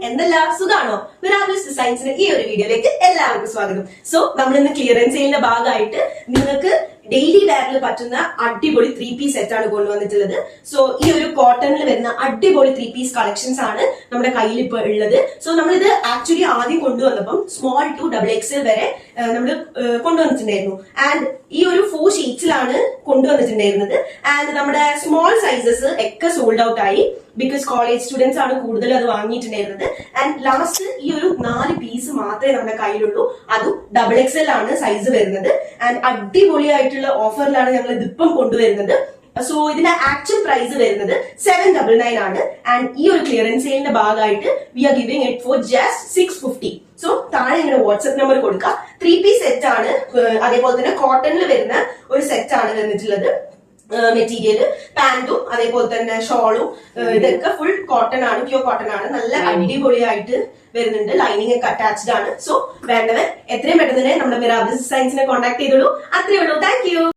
എന്തെല്ലാം സുഖാണോ? മിറാബിൾസ് ഡിസൈൻസിന്റെ ഈ ഒരു വീഡിയോയിലേക്ക് എല്ലാവർക്കും സ്വാഗതം. സോ നമ്മൾ ഇന്ന് ക്ലിയറൻസ് സെയിലിന്റെ ഭാഗമായിട്ട് നിങ്ങൾക്ക് ഡെയിലി വെയറിൽ പറ്റുന്ന അടിപൊളി 3-piece സെറ്റ് ആണ് കൊണ്ടുവന്നിട്ടുള്ളത്. സോ ഈ ഒരു കോട്ടണിൽ വരുന്ന അടിപൊളി 3-piece കളക്ഷൻസ് ആണ് നമ്മുടെ കയ്യിൽ ഇപ്പൊ ഉള്ളത്. സോ നമ്മളിത് ആക്ച്വലി ആദ്യം കൊണ്ടുവന്നപ്പം സ്മോൾ ടു XXL വരെ നമ്മൾ കൊണ്ടുവന്നിട്ടുണ്ടായിരുന്നു. ആൻഡ് ഈ ഒരു 4 ഷീറ്റ്സിലാണ് കൊണ്ടുവന്നിട്ടുണ്ടായിരുന്നത്. ആൻഡ് നമ്മുടെ സ്മോൾ സൈസസ് ഒക്കെ സോൾഡ് ഔട്ട് ആയി. ബിക്കോസ് കോളേജ് സ്റ്റുഡൻസ് ആണ് കൂടുതൽ അത് വാങ്ങിയിട്ടുണ്ടായിരുന്നത്. ആൻഡ് ലാസ്റ്റ് ഈ ഒരു 4 പീസ് മാത്രമേ നമ്മുടെ കയ്യിലുള്ളൂ. അതും XXL ആണ് സൈസ് വരുന്നത്. ആൻഡ് അടിപൊളിയായിട്ടുള്ള ഓഫറിലാണ് ഞങ്ങൾ ഇതിപ്പം കൊണ്ടുവരുന്നത്. സോ ഇതിന്റെ ആക്ച്വൽ പ്രൈസ് വരുന്നത് 799 ആണ്. ആൻഡ് ഈ ഒരു ക്ലിയറൻസ് സെയിലിന്റെ ഭാഗമായിട്ട് we are giving it for just 650. So താഴെ ഇങ്ങനെ വാട്സ്ആപ്പ് നമ്പർ കൊടുക്കുക. 3-piece സെറ്റ് ആണ്. അതേപോലെ തന്നെ കോട്ടണിൽ വരുന്ന ഒരു സെറ്റ് ആണ് വന്നിട്ടുള്ളത്. മെറ്റീരിയൽ പാന്റും അതേപോലെ തന്നെ ഷോളും ഇതൊക്കെ ഫുൾ കോട്ടൺ ആണ്, പ്യൂർ കോട്ടൺ ആണ്. നല്ല അടിപൊളിയായിട്ട് വരുന്നുണ്ട്. ലൈനിങ് ഒക്കെ അറ്റാച്ച്ഡ് ആണ്. സോ വേണ്ടവർ എത്രയും പെട്ടെന്ന് തന്നെ നമ്മുടെ മിറാബിൾസ് ഡിസൈൻസിനെ കോൺടാക്ട് ചെയ്തോളൂ. അത്രേ ഉള്ളൂ. Thank you.